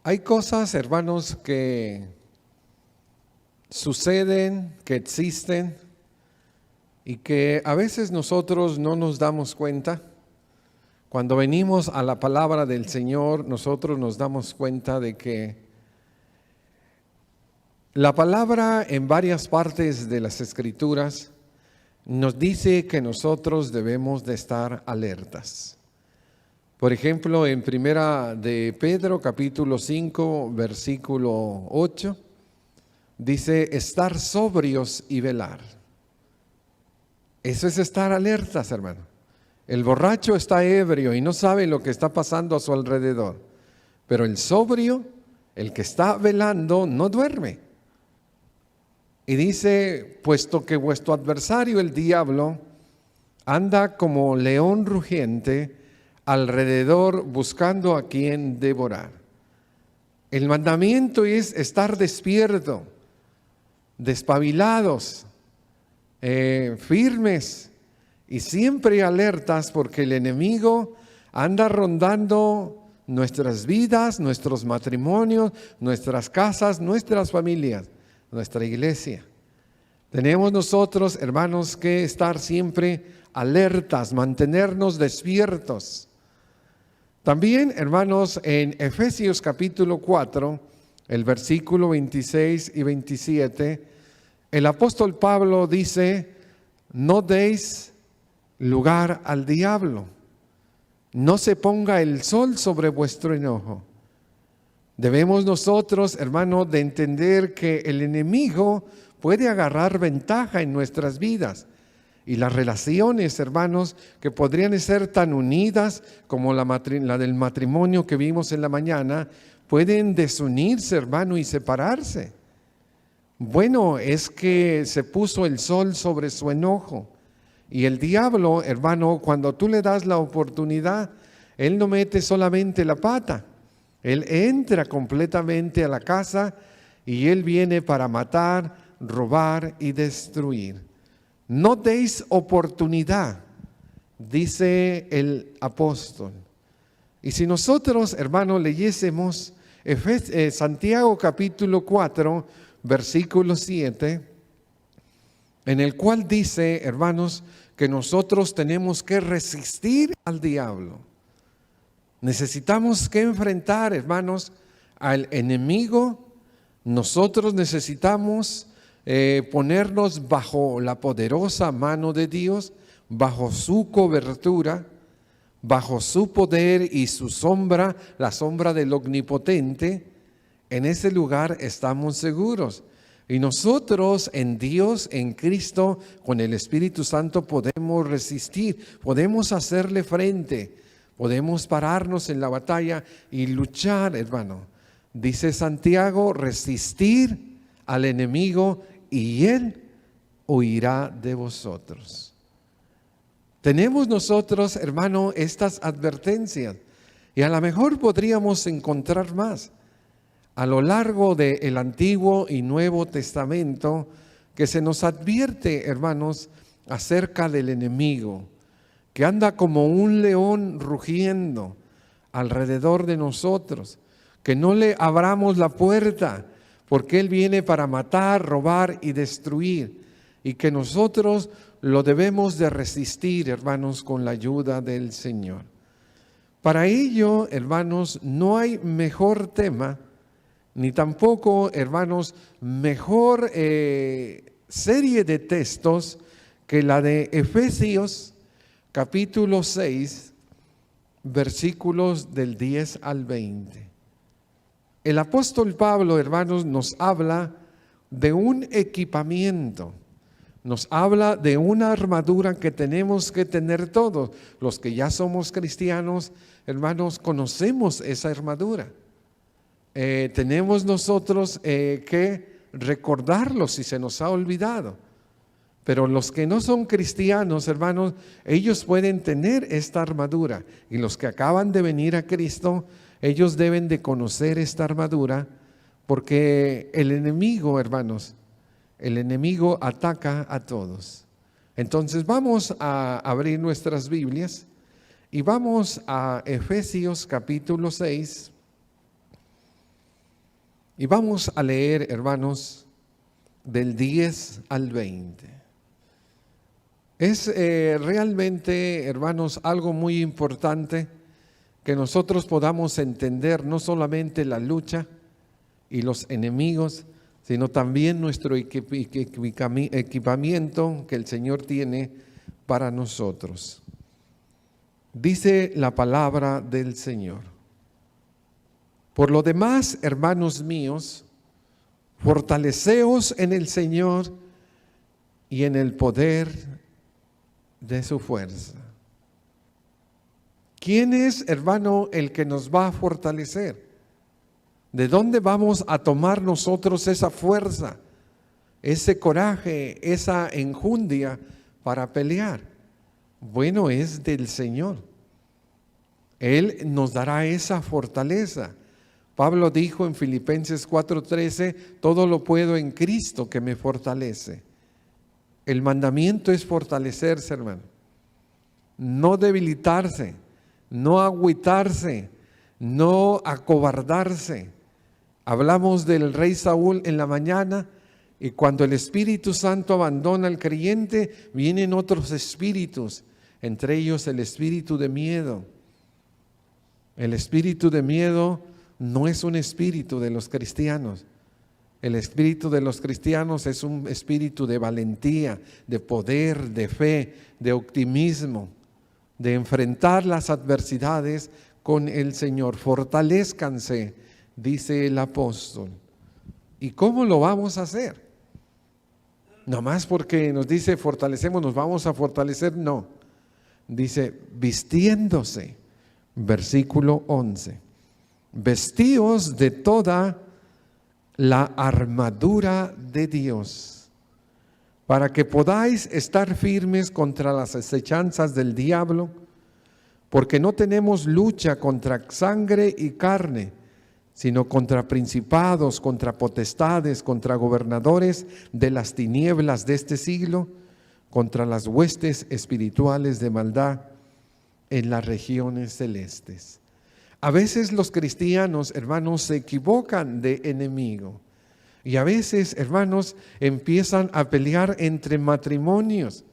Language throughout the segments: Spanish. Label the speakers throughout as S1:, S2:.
S1: Hay cosas, hermanos, que suceden, que existen y que a veces nosotros no nos damos cuenta. Cuando venimos a la palabra del Señor, nosotros nos damos cuenta de que la palabra en varias partes de las Escrituras nos dice que nosotros debemos de estar alertas. Por ejemplo, en Primera de Pedro, capítulo 5, versículo 8, dice, estar sobrios y velar. Eso es estar alertas, hermano. El borracho está ebrio y no sabe lo que está pasando a su alrededor. Pero el sobrio, el que está velando, no duerme. Y dice, puesto que vuestro adversario, el diablo, anda como león rugiente alrededor buscando a quien devorar. El mandamiento es estar despierto, despabilados, firmes y siempre alertas, porque el enemigo anda rondando nuestras vidas, nuestros matrimonios, nuestras casas, nuestras familias, nuestra iglesia. Tenemos nosotros, hermanos, que estar siempre alertas, mantenernos despiertos. También, hermanos, en Efesios capítulo 4, el versículo 26 y 27, el apóstol Pablo dice, no deis lugar al diablo, no se ponga el sol sobre vuestro enojo. Debemos nosotros, hermano, de entender que el enemigo puede agarrar ventaja en nuestras vidas. Y las relaciones, hermanos, que podrían ser tan unidas como la del matrimonio que vimos en la mañana, pueden desunirse, hermano, y separarse. Bueno, es que se puso el sol sobre su enojo. Y el diablo, hermano, cuando tú le das la oportunidad, él no mete solamente la pata. Él entra completamente a la casa y él viene para matar, robar y destruir. No deis oportunidad, dice el apóstol. Y si nosotros, hermanos, leyésemos Santiago capítulo 4, versículo 7, en el cual dice, hermanos, que nosotros tenemos que resistir al diablo. Necesitamos que enfrentar, hermanos, al enemigo. Nosotros necesitamos ponernos bajo la poderosa mano de Dios, bajo su cobertura, bajo su poder y su sombra, la sombra del Omnipotente. En ese lugar estamos seguros. Y nosotros en Dios, en Cristo, con el Espíritu Santo podemos resistir, podemos hacerle frente, podemos pararnos en la batalla y luchar, hermano. Dice Santiago, resistir al enemigo y él huirá de vosotros. Tenemos nosotros, hermano, estas advertencias y a lo mejor podríamos encontrar más a lo largo del Antiguo y Nuevo Testamento, que se nos advierte, hermanos, acerca del enemigo, que anda como un león rugiendo alrededor de nosotros, que no le abramos la puerta, porque él viene para matar, robar y destruir, y que nosotros lo debemos de resistir, hermanos, con la ayuda del Señor. Para ello, hermanos, no hay mejor tema, ni tampoco, hermanos, mejor serie de textos que la de Efesios capítulo 6, versículos del 10 al 20. El apóstol Pablo, hermanos, nos habla de un equipamiento, nos habla de una armadura que tenemos que tener todos. Los que ya somos cristianos, hermanos, conocemos esa armadura. Tenemos nosotros que recordarlo si se nos ha olvidado. Pero los que no son cristianos, hermanos, ellos pueden tener esta armadura. Y los que acaban de venir a Cristo, ellos deben de conocer esta armadura, porque el enemigo, hermanos, el enemigo ataca a todos. Entonces vamos a abrir nuestras Biblias y vamos a Efesios capítulo 6, Y vamos a leer, hermanos, del 10 al 20. Es realmente, hermanos, algo muy importante que nosotros podamos entender no solamente la lucha y los enemigos, sino también nuestro equipamiento que el Señor tiene para nosotros. Dice la palabra del Señor: por lo demás, hermanos míos, fortaleceos en el Señor y en el poder de su fuerza. ¿Quién es, hermano, el que nos va a fortalecer? ¿De dónde vamos a tomar nosotros esa fuerza, ese coraje, esa enjundia para pelear? Bueno, es del Señor. Él nos dará esa fortaleza. Pablo dijo en Filipenses 4:13, todo lo puedo en Cristo que me fortalece. El mandamiento es fortalecerse, hermano. No debilitarse, no agüitarse, no acobardarse. Hablamos del rey Saúl en la mañana, y cuando el Espíritu Santo abandona al creyente, vienen otros espíritus, entre ellos el espíritu de miedo. El espíritu de miedo no es un espíritu de los cristianos. El espíritu de los cristianos es un espíritu de valentía, de poder, de fe, de optimismo, de enfrentar las adversidades con el Señor. Fortalézcanse, dice el apóstol. ¿Y cómo lo vamos a hacer? No más porque nos dice fortalecemos, nos vamos a fortalecer, no. Dice vistiéndose, versículo 11. Vestíos de toda la armadura de Dios, para que podáis estar firmes contra las acechanzas del diablo, porque no tenemos lucha contra sangre y carne, sino contra principados, contra potestades, contra gobernadores de las tinieblas de este siglo, contra las huestes espirituales de maldad en las regiones celestes. A veces los cristianos, hermanos, se equivocan de enemigo. Y a veces, hermanos, empiezan a pelear entre matrimonios.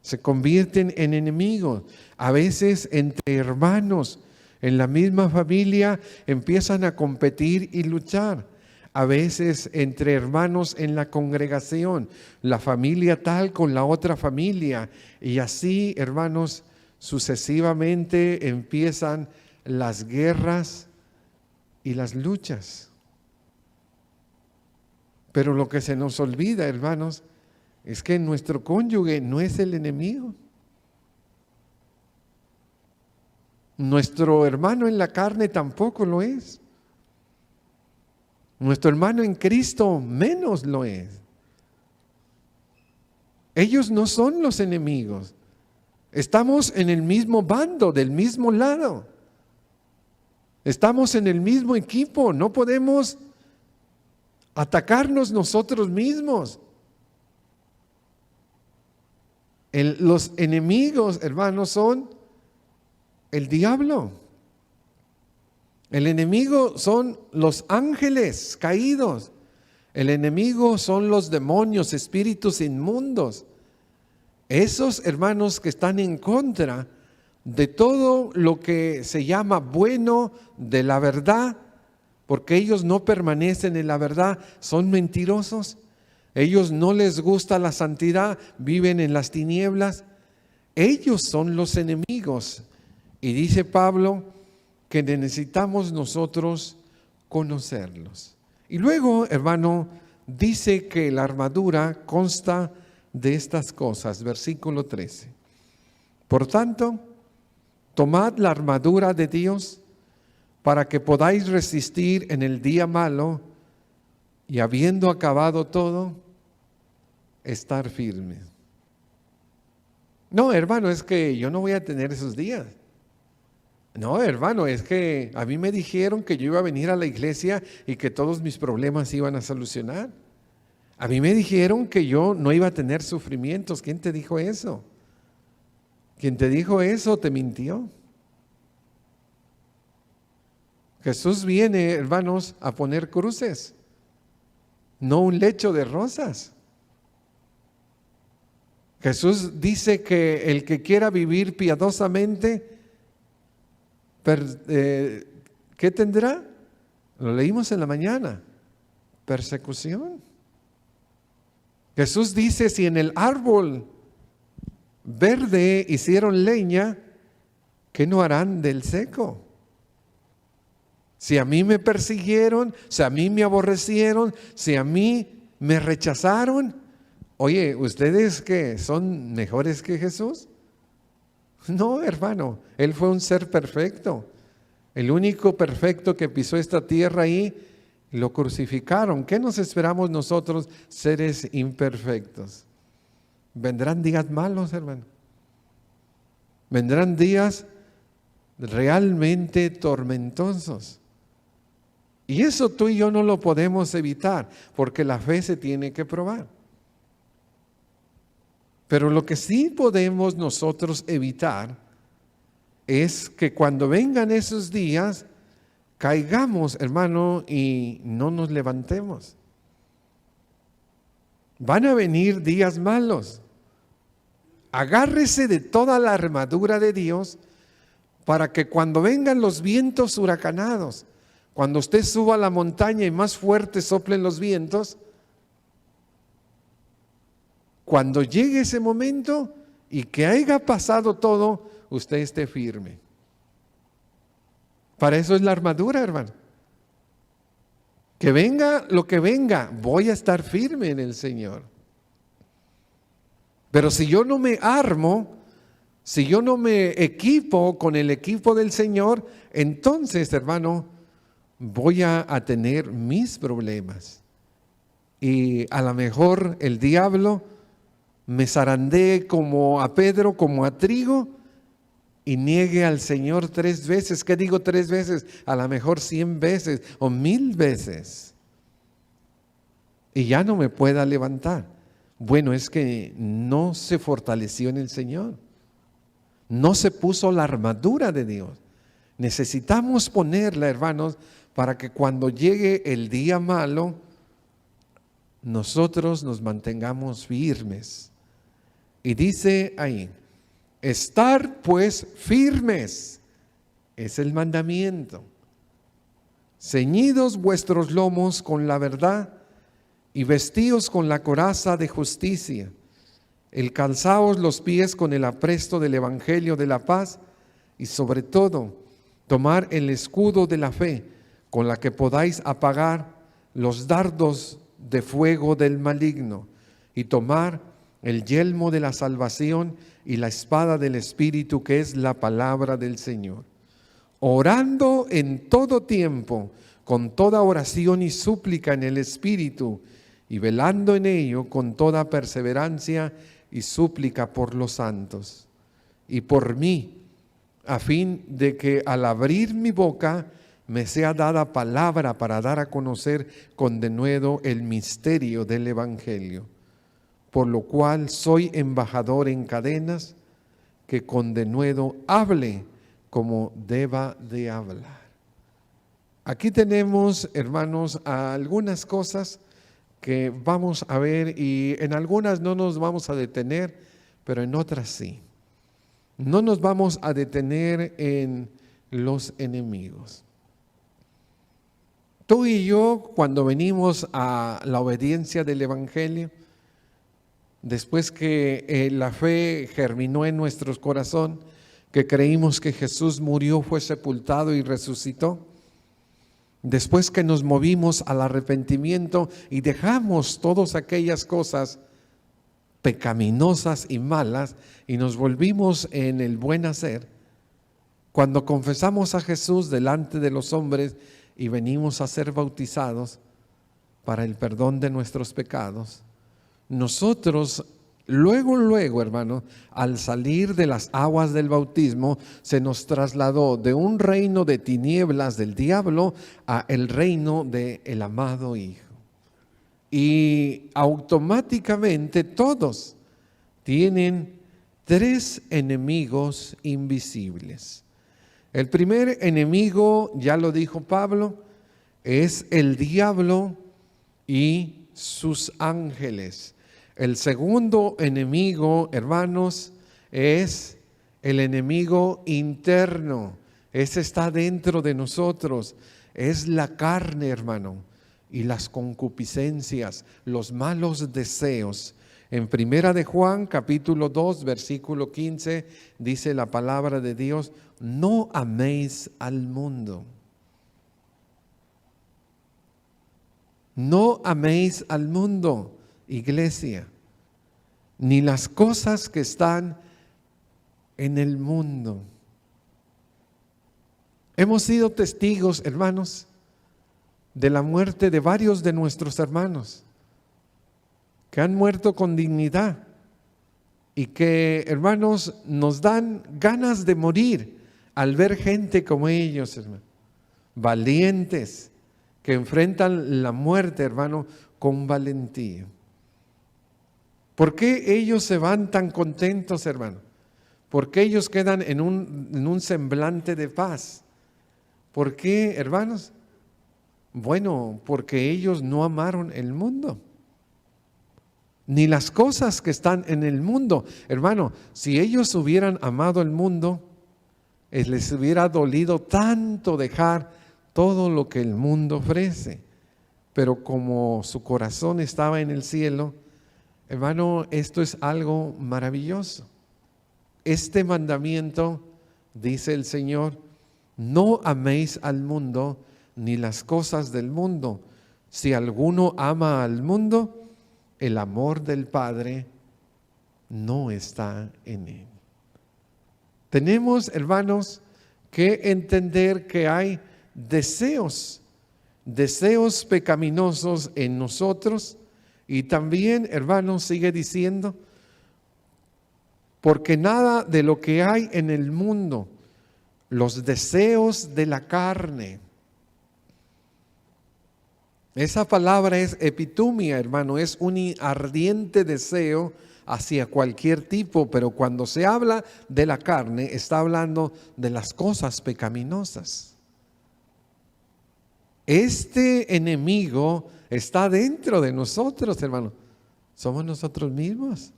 S1: Se convierten en enemigos. A veces entre hermanos, en la misma familia, empiezan a competir y luchar. A veces entre hermanos en la congregación, la familia tal con la otra familia. Y así, hermanos, sucesivamente empiezan las guerras y las luchas. Pero lo que se nos olvida, hermanos, es que nuestro cónyuge no es el enemigo. Nuestro hermano en la carne tampoco lo es. Nuestro hermano en Cristo menos lo es. Ellos no son los enemigos. Estamos en el mismo bando, del mismo lado. Estamos en el mismo equipo, no podemos atacarnos nosotros mismos. Los enemigos, hermanos, son el diablo. El enemigo son los ángeles caídos. El enemigo son los demonios, espíritus inmundos. Esos hermanos que están en contra de todo lo que se llama bueno, de la verdad, porque ellos no permanecen en la verdad, son mentirosos. Ellos no les gusta la santidad, viven en las tinieblas. Ellos son los enemigos. Y dice Pablo que necesitamos nosotros conocerlos. Y luego, hermano, dice que la armadura consta de estas cosas. Versículo 13. Por tanto, tomad la armadura de Dios para que podáis resistir en el día malo y habiendo acabado todo, estar firmes. No, hermano, es que yo no voy a tener esos días. No, hermano, es que a mí me dijeron que yo iba a venir a la iglesia y que todos mis problemas se iban a solucionar. A mí me dijeron que yo no iba a tener sufrimientos. ¿Quién te dijo eso? Quien te dijo eso te mintió. Jesús viene, hermanos, a poner cruces. no un lecho de rosas. Jesús dice que el que quiera vivir piadosamente, ¿qué tendrá? Lo leímos en la mañana, persecución. Jesús dice, si en el árbol verde hicieron leña, ¿qué no harán del seco? Si a mí me persiguieron, si a mí me aborrecieron, si a mí me rechazaron, oye, ¿ustedes qué? ¿Son mejores que Jesús? No, hermano, Él fue un ser perfecto. El único perfecto que pisó esta tierra ahí, lo crucificaron. ¿Qué nos esperamos nosotros, seres imperfectos? Vendrán días malos, hermano. Vendrán días realmente tormentosos. Y eso tú y yo no lo podemos evitar, porque la fe se tiene que probar. Pero lo que sí podemos nosotros evitar es que cuando vengan esos días, caigamos, hermano, y no nos levantemos. Van a venir días malos. Agárrese de toda la armadura de Dios para que cuando vengan los vientos huracanados, cuando usted suba a la montaña y más fuerte soplen los vientos, cuando llegue ese momento y que haya pasado todo, usted esté firme. Para eso es la armadura, hermano. Que venga lo que venga, voy a estar firme en el Señor. Pero si yo no me armo, si yo no me equipo con el equipo del Señor, entonces, hermano, voy a tener mis problemas. Y a lo mejor el diablo me zarandee como a Pedro, como a trigo, y niegue al Señor 3 veces. ¿Qué digo 3 veces? A lo mejor 100 veces o 1000 veces. Y ya no me pueda levantar. Bueno, es que no se fortaleció en el Señor. No se puso la armadura de Dios. Necesitamos ponerla, hermanos, para que cuando llegue el día malo, nosotros nos mantengamos firmes. Y dice ahí, estar pues firmes, es el mandamiento. Ceñidos vuestros lomos con la verdad y vestidos con la coraza de justicia. El calzaos los pies con el apresto del evangelio de la paz y sobre todo tomar el escudo de la fe con la que podáis apagar los dardos de fuego del maligno y tomar el yelmo de la salvación y la espada del Espíritu, que es la palabra del Señor, orando en todo tiempo con toda oración y súplica en el Espíritu y velando en ello con toda perseverancia y súplica por los santos y por mí, a fin de que al abrir mi boca me sea dada palabra para dar a conocer con denuedo el misterio del Evangelio, por lo cual soy embajador en cadenas, que con denuedo hable como deba de hablar. Aquí tenemos, hermanos, algunas cosas que vamos a ver y en algunas no nos vamos a detener, pero en otras sí. No nos vamos a detener en los enemigos. Tú y yo, cuando venimos a la obediencia del Evangelio, después que la fe germinó en nuestro corazón, que creímos que Jesús murió, fue sepultado y resucitó, después que nos movimos al arrepentimiento y dejamos todas aquellas cosas pecaminosas y malas y nos volvimos en el buen hacer, cuando confesamos a Jesús delante de los hombres y venimos a ser bautizados para el perdón de nuestros pecados, nosotros luego, hermano, al salir de las aguas del bautismo, se nos trasladó de un reino de tinieblas del diablo a el reino del amado Hijo. Y automáticamente todos tienen 3 enemigos invisibles. El primer enemigo, ya lo dijo Pablo, es el diablo y sus ángeles. El segundo enemigo, hermanos, es el enemigo interno. Ese está dentro de nosotros. Es la carne, hermano, y las concupiscencias, los malos deseos. En Primera de Juan, capítulo 2, versículo 15, dice la palabra de Dios: no améis al mundo. No améis al mundo, iglesia, ni las cosas que están en el mundo. Hemos sido testigos, hermanos, de la muerte de varios de nuestros hermanos que han muerto con dignidad y que, hermanos, nos dan ganas de morir al ver gente como ellos, hermano, valientes, que enfrentan la muerte, hermano, con valentía. ¿Por qué ellos se van tan contentos, hermano? ¿Por qué ellos quedan en un semblante de paz? ¿Por qué, hermanos? Bueno, porque ellos no amaron el mundo, ni las cosas que están en el mundo. Hermano, si ellos hubieran amado el mundo, les hubiera dolido tanto dejar todo lo que el mundo ofrece. Pero como su corazón estaba en el cielo, hermano, esto es algo maravilloso. Este mandamiento, dice el Señor: no améis al mundo ni las cosas del mundo. Si alguno ama al mundo, el amor del Padre no está en él. Tenemos, hermanos, que entender que hay deseos pecaminosos en nosotros. Y también, hermanos, sigue diciendo: porque nada de lo que hay en el mundo, los deseos de la carne. Esa palabra es epitumia, hermano, es un ardiente deseo hacia cualquier tipo, pero cuando se habla de la carne, está hablando de las cosas pecaminosas. Este enemigo está dentro de nosotros, hermano. Somos nosotros mismos.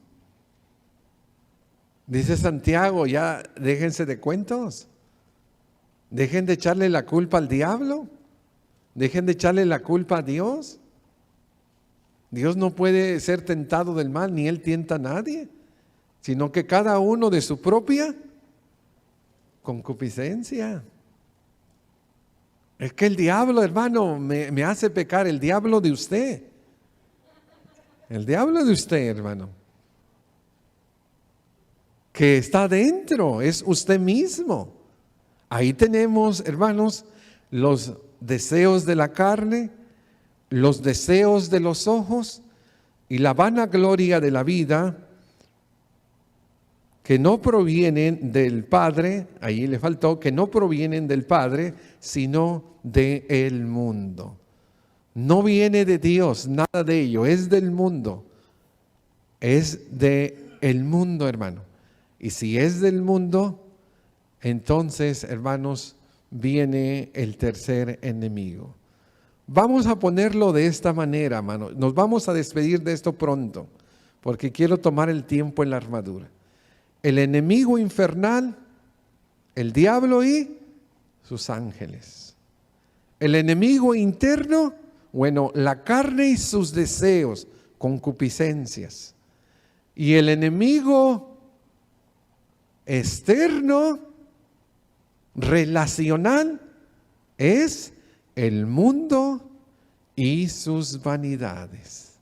S1: Dice Santiago: ya déjense de cuentos. Dejen de echarle la culpa al diablo. Dejen de echarle la culpa a Dios. Dios no puede ser tentado del mal, ni Él tienta a nadie, sino que cada uno de su propia concupiscencia. Es que el diablo, hermano, me hace pecar. El diablo de usted. El diablo de usted, hermano, que está dentro, es usted mismo. Ahí tenemos, hermanos, los deseos de la carne, los deseos de los ojos y la vanagloria de la vida, que no provienen del Padre. Ahí le faltó: que no provienen del Padre, sino del mundo. No viene de Dios, nada de ello, es del mundo. Es del mundo, hermano. Y si es del mundo, entonces, hermanos, viene el tercer enemigo. Vamos a ponerlo de esta manera, hermano. Nos vamos a despedir de esto pronto, porque quiero tomar el tiempo en la armadura. El enemigo infernal, el diablo y sus ángeles. El enemigo interno, bueno, la carne y sus deseos, concupiscencias. Y el enemigo externo, relacional, es el mundo y sus vanidades.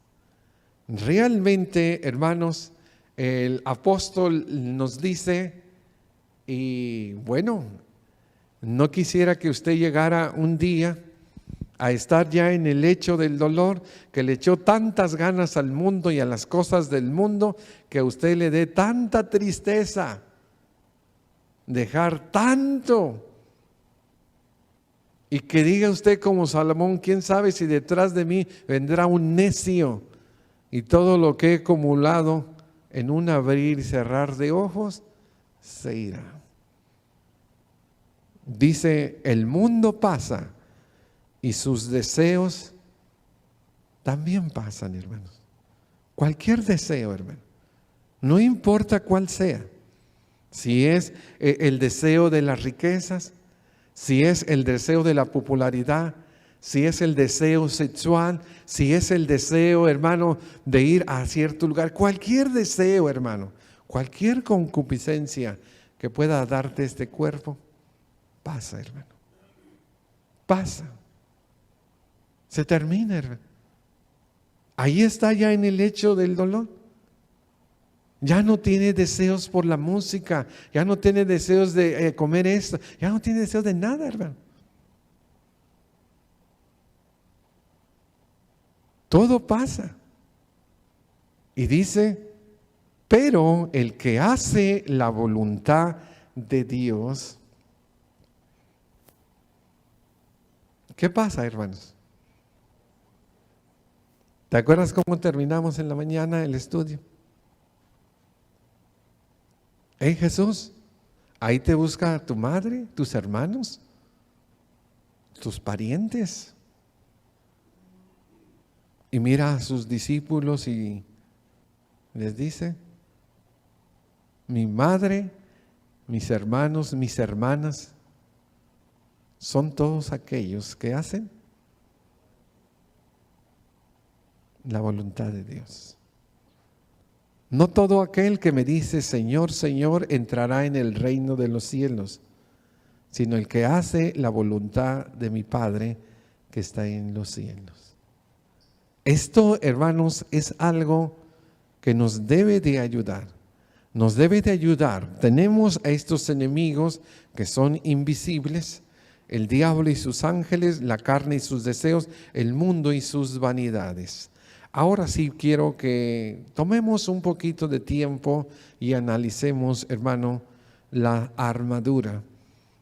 S1: Realmente, hermanos, el apóstol nos dice, y bueno, no quisiera que usted llegara un día a estar ya en el lecho del dolor, que le echó tantas ganas al mundo y a las cosas del mundo, que a usted le dé tanta tristeza dejar tanto, y que diga usted como Salomón: quién sabe si detrás de mí vendrá un necio, y todo lo que he acumulado en un abrir y cerrar de ojos se irá. Dice: el mundo pasa y sus deseos también pasan, hermanos. Cualquier deseo, hermano. No importa cuál sea. Si es el deseo de las riquezas, si es el deseo de la popularidad, si es el deseo sexual, si es el deseo, hermano, de ir a cierto lugar, cualquier deseo, hermano, cualquier concupiscencia que pueda darte este cuerpo, pasa, hermano. Pasa. Se termina, hermano. Ahí está ya en el hecho del dolor. Ya no tiene deseos por la música, ya no tiene deseos de comer esto, ya no tiene deseos de nada, hermano. Todo pasa. Y dice, pero el que hace la voluntad de Dios, ¿qué pasa, hermanos? ¿Te acuerdas cómo terminamos en la mañana el estudio? Hey, Jesús, ahí te busca tu madre, tus hermanos, tus parientes. Y mira a sus discípulos y les dice, mi madre, mis hermanos, mis hermanas, son todos aquellos que hacen la voluntad de Dios. No todo aquel que me dice Señor, Señor, entrará en el reino de los cielos, sino el que hace la voluntad de mi Padre que está en los cielos. Esto, hermanos, es algo que nos debe de ayudar. Nos debe de ayudar. Tenemos a estos enemigos que son invisibles, el diablo y sus ángeles, la carne y sus deseos, el mundo y sus vanidades. Ahora sí quiero que tomemos un poquito de tiempo y analicemos, hermano, la armadura.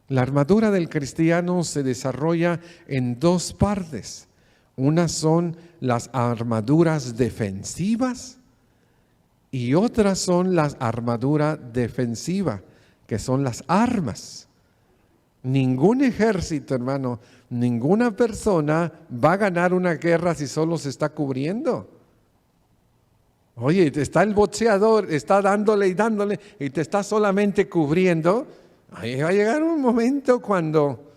S1: La armadura del cristiano se desarrolla en dos partes. Unas son las armaduras defensivas y otras son las armaduras defensivas, que son las armas. Ningún ejército, hermano, ninguna persona va a ganar una guerra si solo se está cubriendo. Oye, está el boxeador, está dándole y dándole y te está solamente cubriendo. Ahí va a llegar un momento cuando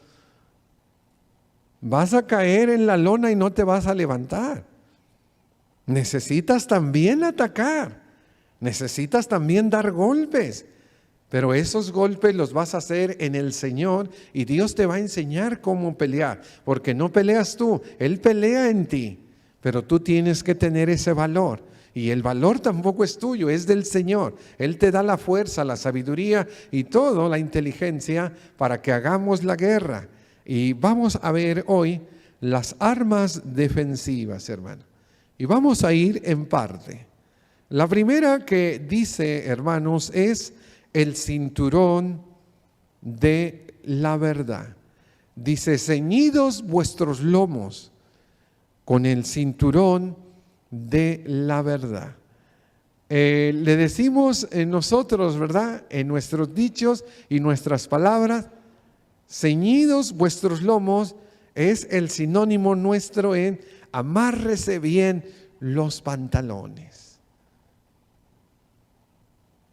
S1: vas a caer en la lona y no te vas a levantar. Necesitas también atacar, necesitas también dar golpes. Pero esos golpes los vas a hacer en el Señor y Dios te va a enseñar cómo pelear, porque no peleas tú, Él pelea en ti, pero tú tienes que tener ese valor. Y el valor tampoco es tuyo, es del Señor. Él te da la fuerza, la sabiduría y todo, la inteligencia para que hagamos la guerra. Y vamos a ver hoy las armas defensivas, hermano. Y vamos a ir en parte. La primera que dice, hermanos, es el cinturón de la verdad. Dice, ceñidos vuestros lomos con el cinturón de la verdad. Le decimos nosotros, ¿verdad? En nuestros dichos y nuestras palabras, ceñidos vuestros lomos es el sinónimo nuestro en amárrese bien los pantalones.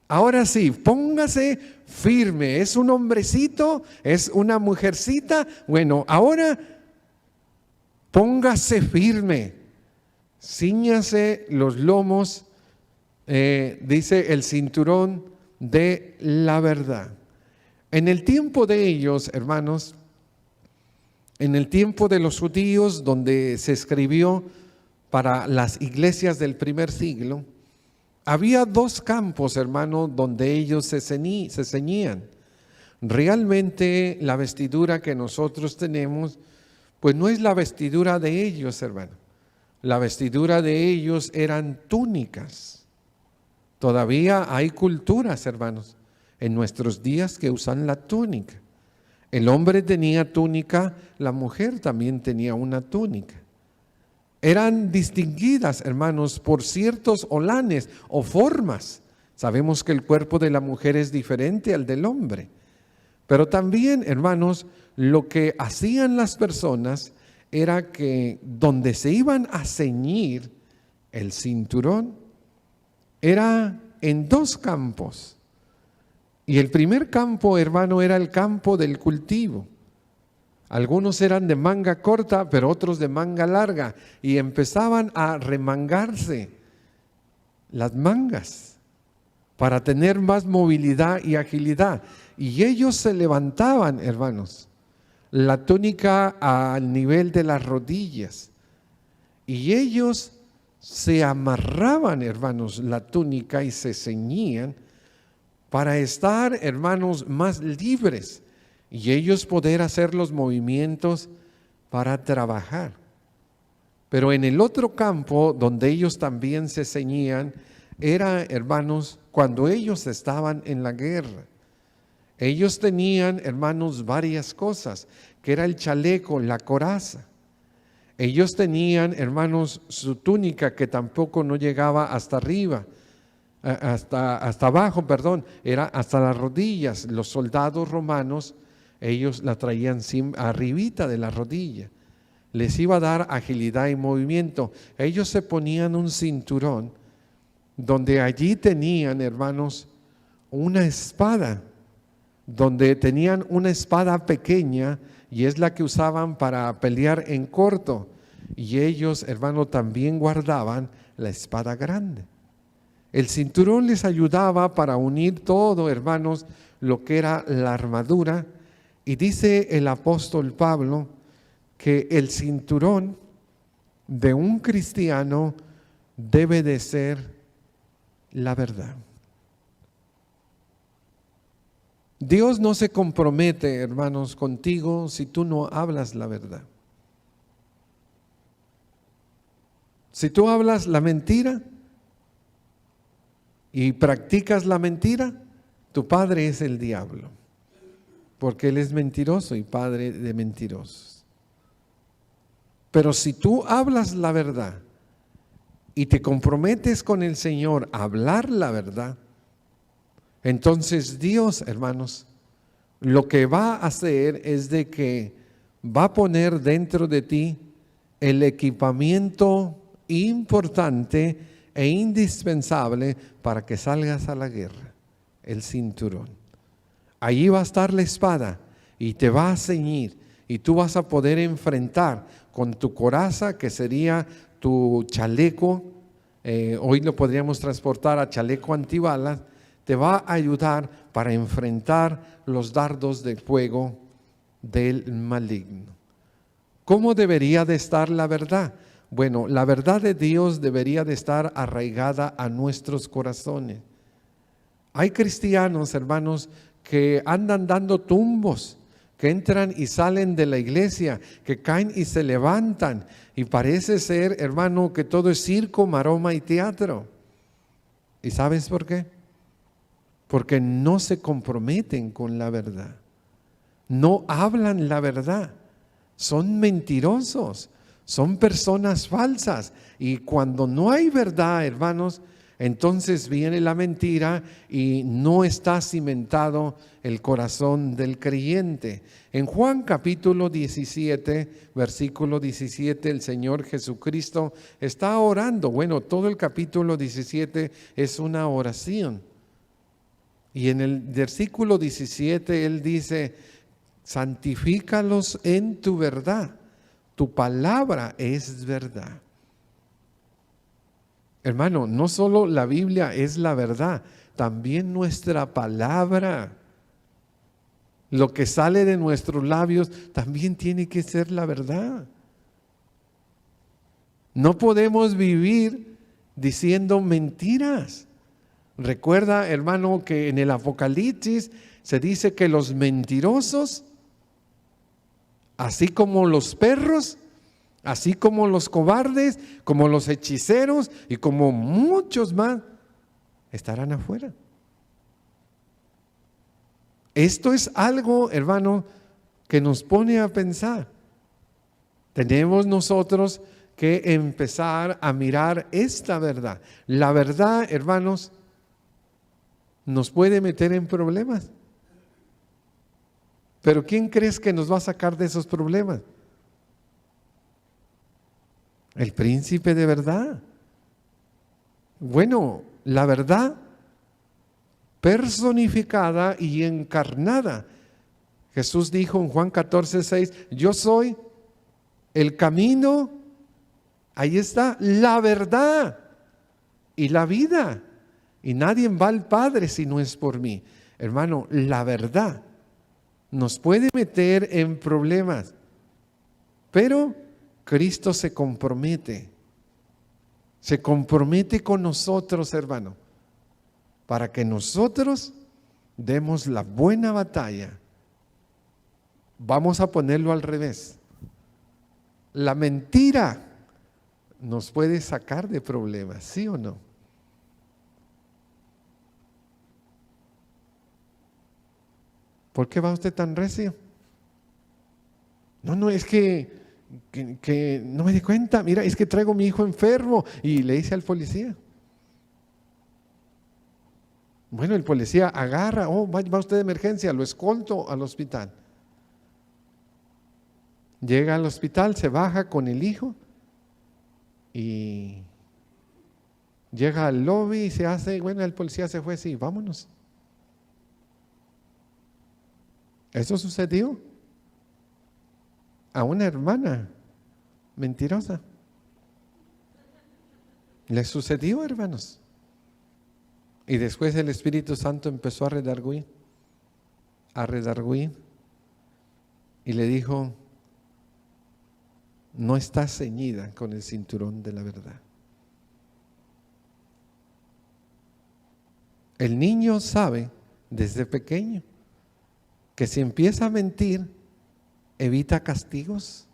S1: Ahora sí, póngase firme. ¿Es un hombrecito? ¿Es una mujercita? Bueno, ahora póngase firme. Cíñase los lomos, dice el cinturón de la verdad. En el tiempo de ellos, hermanos, en el tiempo de los judíos, donde se escribió para las iglesias del primer siglo, había dos campos, hermano, donde ellos se ceñían. Realmente la vestidura que nosotros tenemos, pues no es la vestidura de ellos, hermano. La vestidura de ellos eran túnicas. Todavía hay culturas, hermanos, en nuestros días que usan la túnica. El hombre tenía túnica, la mujer también tenía una túnica. Eran distinguidas, hermanos, por ciertos olanes o formas. Sabemos que el cuerpo de la mujer es diferente al del hombre. Pero también, hermanos, lo que hacían las personas era que donde se iban a ceñir el cinturón era en dos campos. Y el primer campo, hermano, era el campo del cultivo. Algunos eran de manga corta, pero otros de manga larga, y empezaban a remangarse las mangas para tener más movilidad y agilidad. Y ellos se levantaban, hermanos, la túnica al nivel de las rodillas. Y ellos se amarraban, hermanos, la túnica y se ceñían para estar, hermanos, más libres y ellos poder hacer los movimientos para trabajar. Pero en el otro campo donde ellos también se ceñían era, hermanos, cuando ellos estaban en la guerra. Ellos tenían, hermanos, varias cosas, que era el chaleco, la coraza. Ellos tenían, hermanos, su túnica que tampoco no llegaba hasta arriba, hasta abajo, perdón, era hasta las rodillas. Los soldados romanos, ellos la traían arribita de la rodilla. Les iba a dar agilidad y movimiento. Ellos se ponían un cinturón donde allí tenían, hermanos, una espada, donde tenían una espada pequeña y es la que usaban para pelear en corto. Y ellos, hermanos, también guardaban la espada grande. El cinturón les ayudaba para unir todo, hermanos, lo que era la armadura. Y dice el apóstol Pablo que el cinturón de un cristiano debe de ser la verdad. Dios no se compromete, hermanos, contigo si tú no hablas la verdad. Si tú hablas la mentira y practicas la mentira, tu padre es el diablo, porque él es mentiroso y padre de mentirosos. Pero si tú hablas la verdad y te comprometes con el Señor a hablar la verdad, entonces Dios, hermanos, lo que va a hacer es de que va a poner dentro de ti el equipamiento importante e indispensable para que salgas a la guerra, el cinturón. Allí va a estar la espada y te va a ceñir y tú vas a poder enfrentar con tu coraza, que sería tu chaleco, hoy lo podríamos transportar a chaleco antibalas, te va a ayudar para enfrentar los dardos de fuego del maligno. ¿Cómo debería de estar la verdad? Bueno, la verdad de Dios debería de estar arraigada a nuestros corazones. Hay cristianos, hermanos, que andan dando tumbos, que entran y salen de la iglesia, que caen y se levantan, y parece ser, hermano, que todo es circo, maroma y teatro. ¿Y sabes por qué? Porque no se comprometen con la verdad, no hablan la verdad, son mentirosos, son personas falsas. Y cuando no hay verdad, hermanos, entonces viene la mentira y no está cimentado el corazón del creyente. En Juan capítulo 17, versículo 17, el Señor Jesucristo está orando. Bueno, todo el capítulo 17 es una oración. Y en el versículo 17 Él dice: santifícalos en tu verdad, tu palabra es verdad. Hermano, no solo la Biblia es la verdad, también nuestra palabra, lo que sale de nuestros labios, también tiene que ser la verdad. No podemos vivir diciendo mentiras. Recuerda, hermano, que en el Apocalipsis se dice que los mentirosos, así como los perros, así como los cobardes, como los hechiceros y como muchos más, estarán afuera. Esto es algo, hermano, que nos pone a pensar. Tenemos nosotros que empezar a mirar esta verdad. La verdad, hermanos, nos puede meter en problemas. Pero ¿quién crees que nos va a sacar de esos problemas? El príncipe de verdad. Bueno, la verdad personificada y encarnada. Jesús dijo en Juan 14:6, yo soy el camino, ahí está, la verdad y la vida. Y nadie va al Padre si no es por mí. Hermano, la verdad nos puede meter en problemas, pero Cristo se compromete con nosotros, hermano, para que nosotros demos la buena batalla. Vamos a ponerlo al revés. La mentira nos puede sacar de problemas, ¿sí o no? ¿Por qué va usted tan recio? No, es que no me di cuenta. Mira, es que traigo a mi hijo enfermo. Y le dice al policía. Bueno, el policía agarra, va usted de emergencia, lo escolto al hospital. Llega al hospital, se baja con el hijo y llega al lobby y se hace, bueno, el policía se fue, sí, vámonos. Eso sucedió a una hermana mentirosa. Le sucedió, hermanos. Y después el Espíritu Santo empezó a redarguir, y le dijo, no está ceñida con el cinturón de la verdad. El niño sabe desde pequeño que si empieza a mentir, evita castigos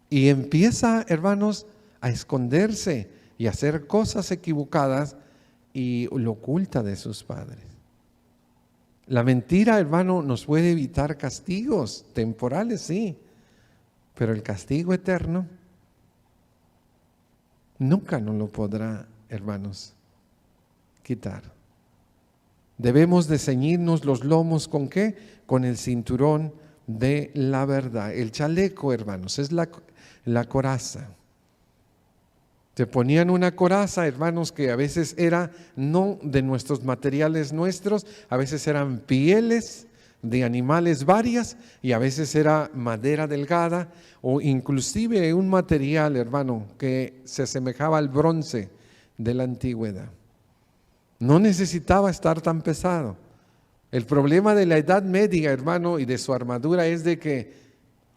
S1: y empieza, hermanos, a esconderse y a hacer cosas equivocadas y lo oculta de sus padres. La mentira, hermano, nos puede evitar castigos temporales, sí, pero el castigo eterno nunca nos lo podrá, hermanos, quitar. Debemos de ceñirnos los lomos ¿con qué? Con el cinturón de la verdad. El chaleco, hermanos, es la coraza. Te ponían una coraza, hermanos, que a veces era no de nuestros materiales nuestros, a veces eran pieles de animales varias y a veces era madera delgada o inclusive un material, hermano, que se asemejaba al bronce de la antigüedad. No necesitaba estar tan pesado. El problema de la Edad Media, hermano, y de su armadura es de que,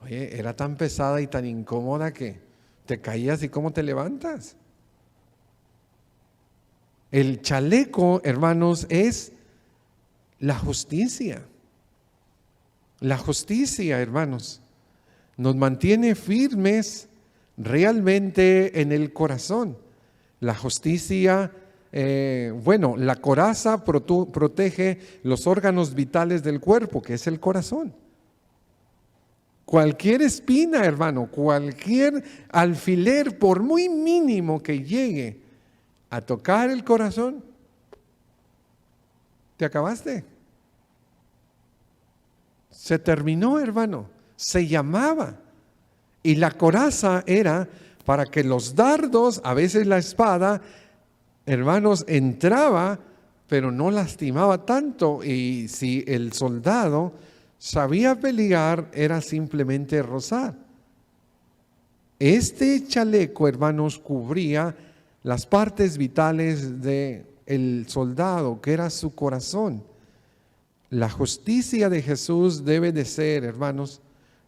S1: oye, era tan pesada y tan incómoda que te caías y ¿cómo te levantas? El chaleco, hermanos, es la justicia. La justicia, hermanos, nos mantiene firmes realmente en el corazón. La justicia, la coraza protege los órganos vitales del cuerpo, que es el corazón. Cualquier espina, hermano, cualquier alfiler, por muy mínimo que llegue a tocar el corazón, te acabaste. Se terminó, hermano, se llamaba. Y la coraza era para que los dardos, a veces la espada, hermanos, entraba, pero no lastimaba tanto. Y si el soldado sabía pelear, era simplemente rozar. Este chaleco, hermanos, cubría las partes vitales del soldado, que era su corazón. La justicia de Jesús debe de ser, hermanos,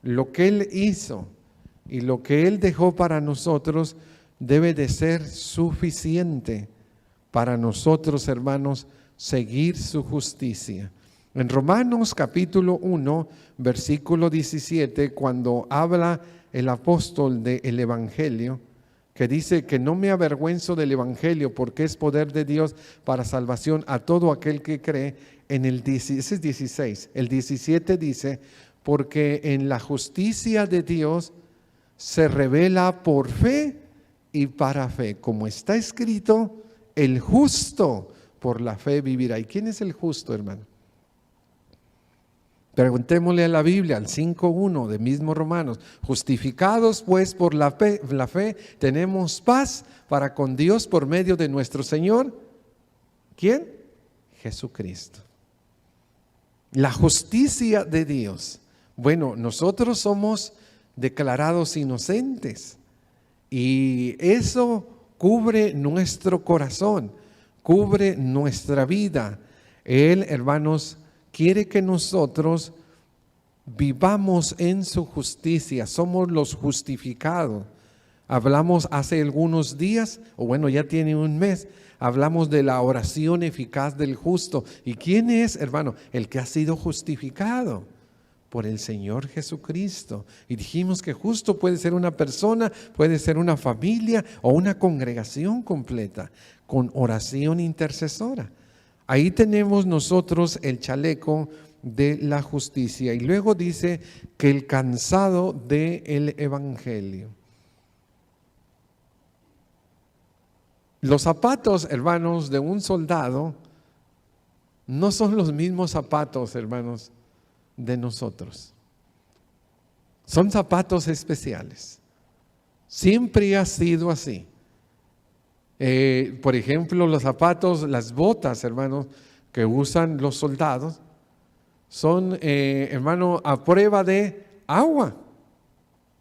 S1: lo que Él hizo y lo que Él dejó para nosotros debe de ser suficiente para nosotros, hermanos, seguir su justicia. En Romanos capítulo 1, versículo 17, cuando habla el apóstol del Evangelio, que dice que no me avergüenzo del Evangelio porque es poder de Dios para salvación a todo aquel que cree. Ese es 16, el 17 dice, porque en la justicia de Dios se revela por fe y para fe, como está escrito, el justo por la fe vivirá. ¿Y quién es el justo, hermano? Preguntémosle a la Biblia, al 5:1 de mismo Romanos, justificados pues por la fe, tenemos paz para con Dios por medio de nuestro Señor. ¿Quién? Jesucristo. La justicia de Dios. Bueno, nosotros somos declarados inocentes y eso cubre nuestro corazón, cubre nuestra vida. Él, hermanos, quiere que nosotros vivamos en su justicia, somos los justificados. Hablamos hace algunos días, o bueno, ya tiene un mes, hablamos de la oración eficaz del justo. ¿Y quién es, hermano? El que ha sido justificado por el Señor Jesucristo. Y dijimos que justo puede ser una persona, puede ser una familia o una congregación completa con oración intercesora. Ahí tenemos nosotros el chaleco de la justicia. Y luego dice que el calzado del evangelio. Los zapatos, hermanos, de un soldado no son los mismos zapatos, hermanos, de nosotros. Son zapatos especiales. Siempre ha sido así. Por ejemplo, los zapatos, las botas, hermanos, que usan los soldados, son, hermano, a prueba de agua.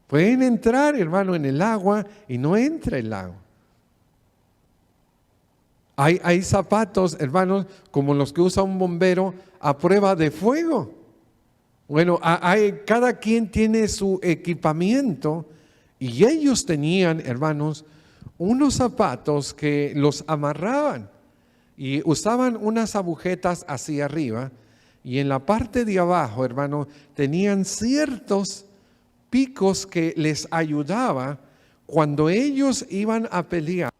S1: Pueden entrar, hermano, en el agua y no entra el agua. Hay zapatos, hermanos, como los que usa un bombero a prueba de fuego. Bueno, cada quien tiene su equipamiento y ellos tenían, hermanos, unos zapatos que los amarraban y usaban unas agujetas hacia arriba y en la parte de abajo, hermano, tenían ciertos picos que les ayudaba cuando ellos iban a pelear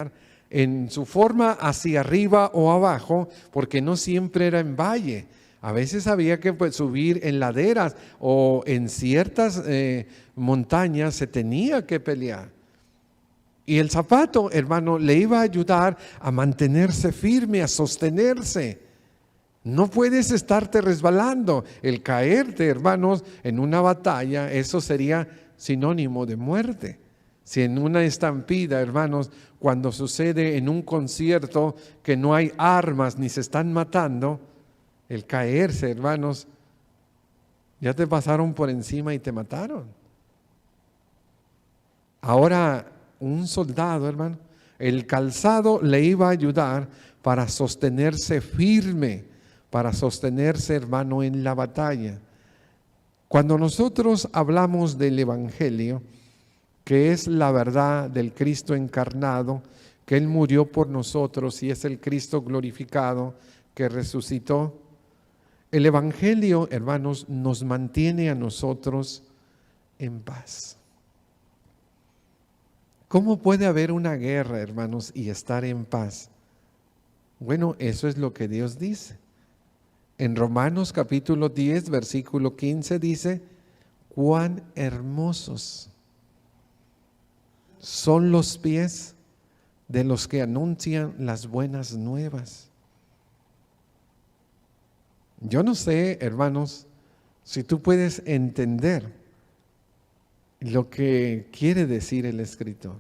S1: en su forma hacia arriba o abajo, porque no siempre era en valle. A veces había que subir en laderas o en ciertas montañas se tenía que pelear. Y el zapato, hermano, le iba a ayudar a mantenerse firme, a sostenerse. No puedes estarte resbalando. El caerte, hermanos, en una batalla, eso sería sinónimo de muerte. Si en una estampida, hermanos, cuando sucede en un concierto que no hay armas ni se están matando, el caerse, hermanos, ya te pasaron por encima y te mataron. Ahora, un soldado, hermano, el calzado le iba a ayudar para sostenerse firme, para sostenerse, hermano, en la batalla. Cuando nosotros hablamos del evangelio, que es la verdad del Cristo encarnado, que Él murió por nosotros y es el Cristo glorificado que resucitó. El evangelio, hermanos, nos mantiene a nosotros en paz. ¿Cómo puede haber una guerra, hermanos, y estar en paz? Bueno, eso es lo que Dios dice. En Romanos capítulo 10, versículo 15 dice, cuán hermosos son los pies de los que anuncian las buenas nuevas. Yo no sé, hermanos, si tú puedes entender lo que quiere decir el escritor.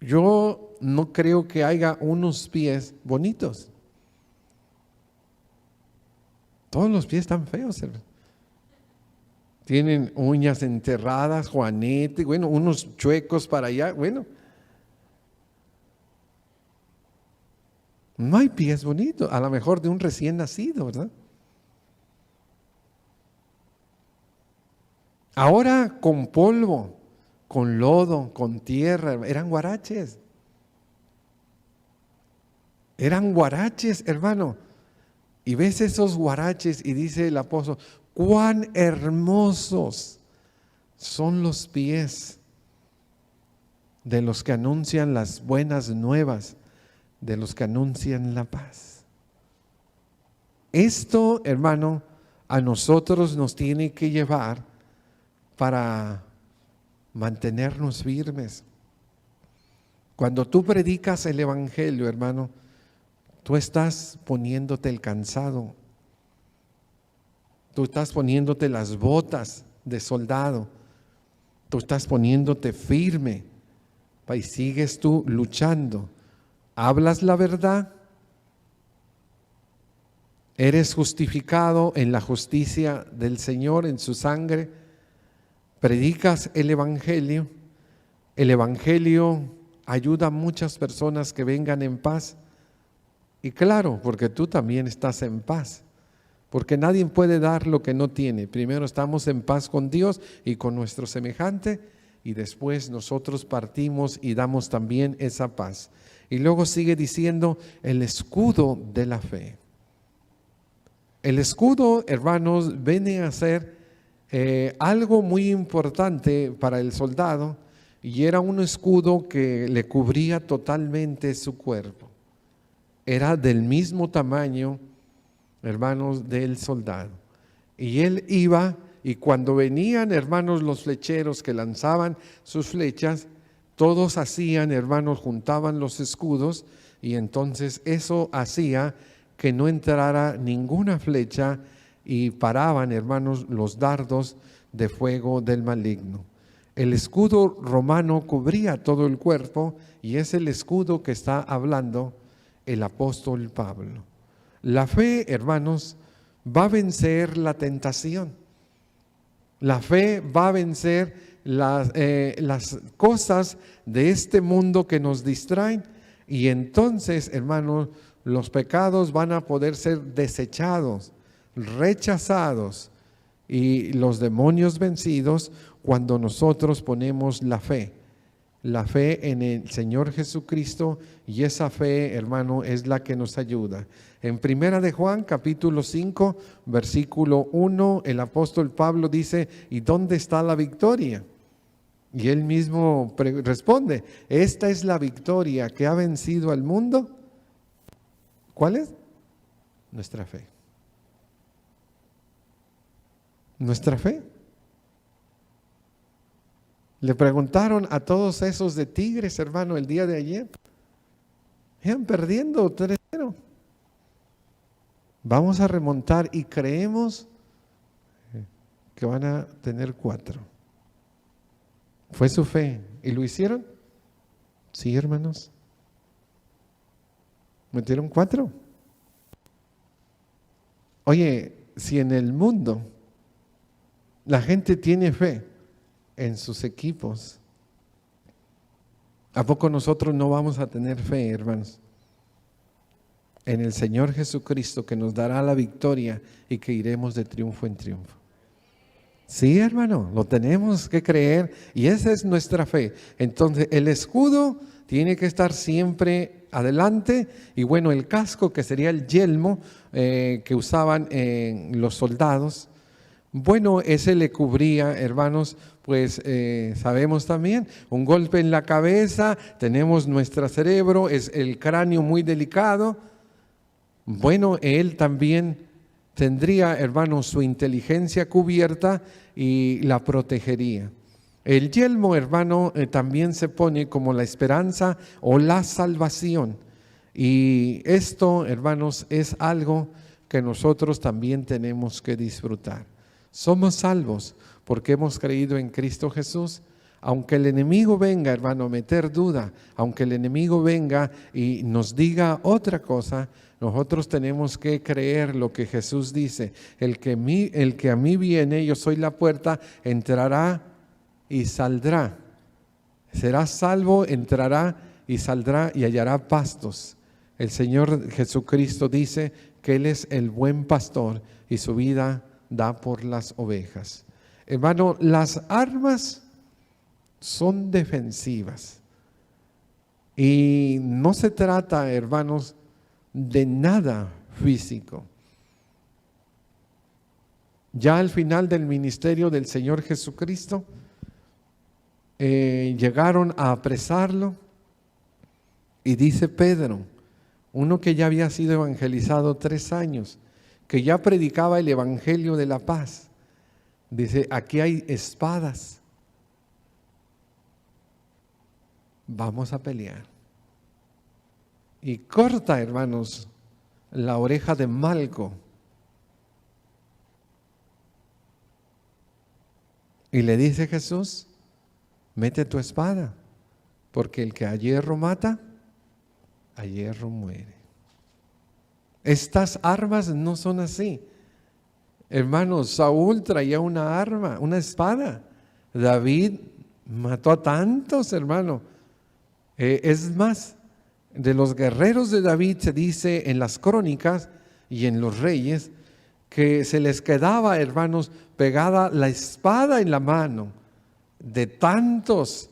S1: Yo no creo que haya unos pies bonitos. Todos los pies están feos, hermanos. Tienen uñas enterradas, juanete, bueno, unos chuecos para allá, bueno. No hay pies bonitos, a lo mejor de un recién nacido, ¿verdad? Ahora con polvo, con lodo, con tierra, eran guaraches. Eran guaraches, hermano. Y ves esos guaraches y dice el apóstol, cuán hermosos son los pies de los que anuncian las buenas nuevas, de los que anuncian la paz. Esto, hermano, a nosotros nos tiene que llevar para mantenernos firmes. Cuando tú predicas el evangelio, hermano, tú estás poniéndote el calzado. Tú estás poniéndote las botas de soldado. Tú estás poniéndote firme y sigues tú luchando. ¿Hablas la verdad? ¿Eres justificado en la justicia del Señor, en su sangre? ¿Predicas el Evangelio? El Evangelio ayuda a muchas personas que vengan en paz. Y claro, porque tú también estás en paz. Porque nadie puede dar lo que no tiene. Primero estamos en paz con Dios y con nuestro semejante, y después nosotros partimos y damos también esa paz. Y luego sigue diciendo el escudo de la fe. El escudo, hermanos, viene a ser algo muy importante para el soldado, y era un escudo que le cubría totalmente su cuerpo. Era del mismo tamaño, hermanos, del soldado. Y él iba, y cuando venían, hermanos, los flecheros que lanzaban sus flechas, todos hacían, hermanos, juntaban los escudos, y entonces eso hacía que no entrara ninguna flecha, y paraban, hermanos, los dardos de fuego del maligno. El escudo romano cubría todo el cuerpo, y es el escudo que está hablando el apóstol Pablo. La fe, hermanos, va a vencer la tentación. La fe va a vencer las cosas de este mundo que nos distraen, y entonces, hermanos, los pecados van a poder ser desechados, rechazados, y los demonios vencidos cuando nosotros ponemos la fe en el Señor Jesucristo, y esa fe, hermano, es la que nos ayuda. En Primera de Juan, capítulo 5, versículo 1, el apóstol Pablo dice: ¿y dónde está la victoria? Y él mismo responde: esta es la victoria que ha vencido al mundo. ¿Cuál es? Nuestra fe. Nuestra fe. Le preguntaron a todos esos de Tigres, hermano, el día de ayer. Iban perdiendo 3-0. Vamos a remontar, y creemos que van a tener 4. Fue su fe. ¿Y lo hicieron? Sí, hermanos. ¿Metieron 4? Oye, si en el mundo la gente tiene fe en sus equipos, ¿a poco nosotros no vamos a tener fe, hermanos, en el Señor Jesucristo, que nos dará la victoria y que iremos de triunfo en triunfo? Sí, hermano, lo tenemos que creer, y esa es nuestra fe. Entonces, el escudo tiene que estar siempre adelante, y bueno, el casco, que sería el yelmo que usaban los soldados, bueno, ese le cubría, hermanos, pues sabemos también, un golpe en la cabeza, tenemos nuestro cerebro, es el cráneo muy delicado. Bueno, él también tendría, hermanos, su inteligencia cubierta y la protegería. El yelmo, hermano, también se pone como la esperanza o la salvación. Y esto, hermanos, es algo que nosotros también tenemos que disfrutar. Somos salvos porque hemos creído en Cristo Jesús. Aunque el enemigo venga, hermano, a meter duda, aunque el enemigo venga y nos diga otra cosa, nosotros tenemos que creer lo que Jesús dice: el que a mí viene, yo soy la puerta, entrará y saldrá. Será salvo, entrará y saldrá y hallará pastos. El Señor Jesucristo dice que Él es el buen pastor y su vida da por las ovejas. Hermano, las armas son defensivas, y no se trata, hermanos, de nada físico. Ya al final del ministerio del Señor Jesucristo, llegaron a apresarlo, y dice Pedro, uno que ya había sido evangelizado 3 años, que ya predicaba el evangelio de la paz, dice: aquí hay espadas, vamos a pelear. Y corta, hermanos, la oreja de Malco. Y le dice Jesús, mete tu espada, porque el que a hierro mata, a hierro muere. Estas armas no son así. Hermanos, Saúl traía una arma, una espada. David mató a tantos, hermano. Es más, de los guerreros de David se dice en las crónicas y en los reyes que se les quedaba, hermanos, pegada la espada en la mano de tantos.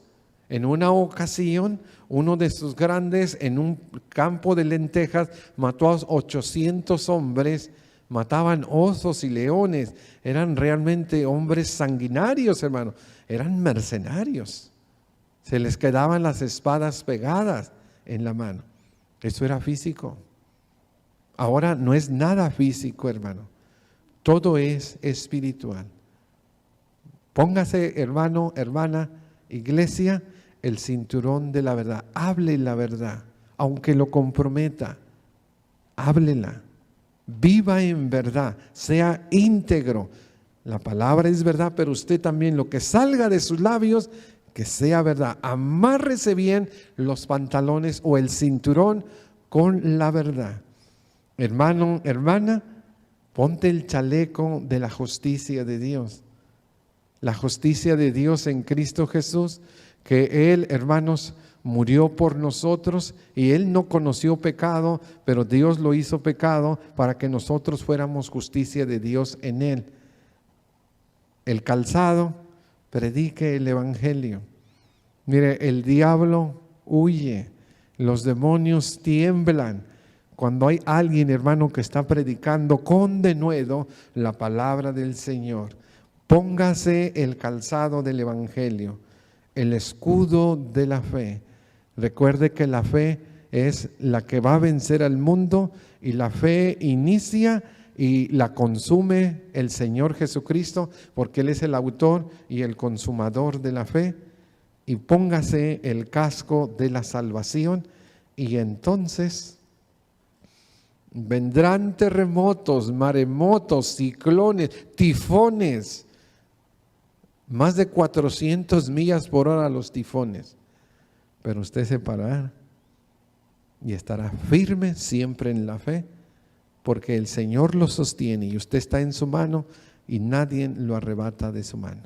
S1: En una ocasión, uno de sus grandes, en un campo de lentejas, mató a 800 hombres, mataban osos y leones, eran realmente hombres sanguinarios, hermano, eran mercenarios. Se les quedaban las espadas pegadas en la mano. Eso era físico. Ahora no es nada físico, hermano. Todo es espiritual. Póngase, hermano, hermana, iglesia, el cinturón de la verdad. Hable la verdad, aunque lo comprometa. Háblela. Viva en verdad. Sea íntegro. La palabra es verdad, pero usted también, lo que salga de sus labios, que sea verdad. Amárrese bien los pantalones o el cinturón con la verdad. Hermano, hermana, ponte el chaleco de la justicia de Dios. La justicia de Dios en Cristo Jesús, que Él, hermanos, murió por nosotros y Él no conoció pecado, pero Dios lo hizo pecado para que nosotros fuéramos justicia de Dios en Él. El calzado, predique el evangelio. Mire, el diablo huye, los demonios tiemblan cuando hay alguien, hermano, que está predicando con denuedo la palabra del Señor. Póngase el calzado del evangelio, el escudo de la fe. Recuerde que la fe es la que va a vencer al mundo y la fe inicia y la consume el Señor Jesucristo, porque Él es el autor y el consumador de la fe. Y póngase el casco de la salvación y entonces vendrán terremotos, maremotos, ciclones, tifones. Más de 400 millas por hora los tifones. Pero usted se parará y estará firme siempre en la fe, porque el Señor lo sostiene y usted está en su mano y nadie lo arrebata de su mano.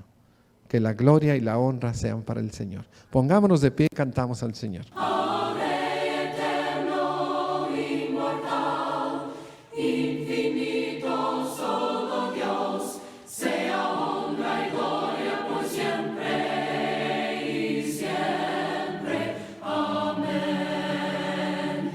S1: Que la gloria y la honra sean para el Señor. Pongámonos de pie y cantamos al Señor.